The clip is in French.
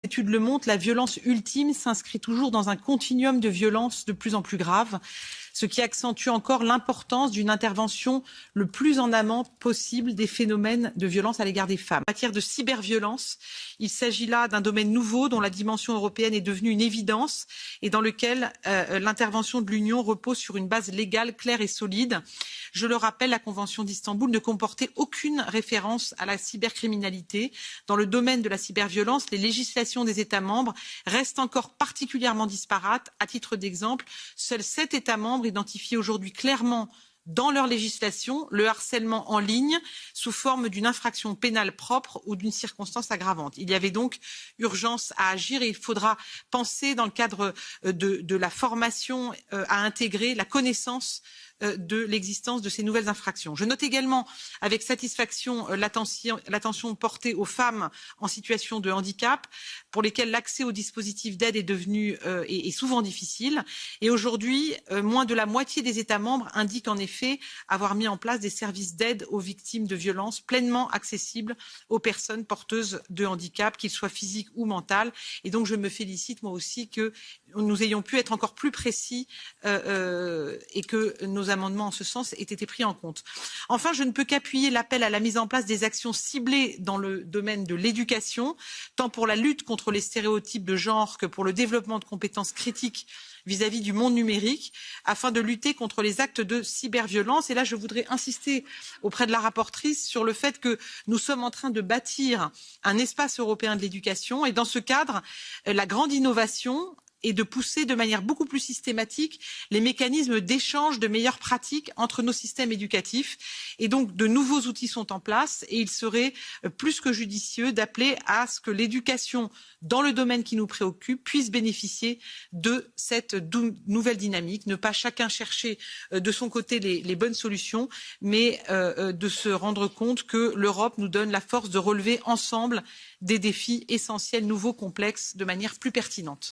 L'étude le montre, la violence ultime s'inscrit toujours dans un continuum de violences de plus en plus graves, ce qui accentue encore l'importance d'une intervention le plus en amont possible des phénomènes de violence à l'égard des femmes. En matière de cyberviolence, il s'agit là d'un domaine nouveau dont la dimension européenne est devenue une évidence et dans lequel l'intervention de l'Union repose sur une base légale claire et solide. Je le rappelle, la Convention d'Istanbul ne comportait aucune référence à la cybercriminalité. Dans le domaine de la cyberviolence, les législations des États membres restent encore particulièrement disparates. À titre d'exemple, seuls 7 États membres identifient aujourd'hui clairement dans leur législation le harcèlement en ligne sous forme d'une infraction pénale propre ou d'une circonstance aggravante. Il y avait donc urgence à agir et il faudra penser dans le cadre de la formation à intégrer la connaissance de l'existence de ces nouvelles infractions. Je note également avec satisfaction l'attention portée aux femmes en situation de handicap pour lesquelles l'accès aux dispositifs d'aide est devenu est souvent difficile. Et aujourd'hui, moins de la moitié des États membres indiquent en effet avoir mis en place des services d'aide aux victimes de violences pleinement accessibles aux personnes porteuses de handicap, qu'ils soient physiques ou mentaux. Et donc je me félicite moi aussi que nous ayons pu être encore plus précis et que nos amendements en ce sens aient été pris en compte. Enfin, je ne peux qu'appuyer l'appel à la mise en place des actions ciblées dans le domaine de l'éducation, tant pour la lutte contre les stéréotypes de genre que pour le développement de compétences critiques vis-à-vis du monde numérique, afin de lutter contre les actes de cyberviolence. Et là, je voudrais insister auprès de la rapporteure sur le fait que nous sommes en train de bâtir un espace européen de l'éducation. Et dans ce cadre, la grande innovation et de pousser de manière beaucoup plus systématique les mécanismes d'échange de meilleures pratiques entre nos systèmes éducatifs. Et donc, de nouveaux outils sont en place et il serait plus que judicieux d'appeler à ce que l'éducation dans le domaine qui nous préoccupe puisse bénéficier de cette nouvelle dynamique, ne pas chacun chercher de son côté les bonnes solutions, mais de se rendre compte que l'Europe nous donne la force de relever ensemble des défis essentiels, nouveaux, complexes, de manière plus pertinente.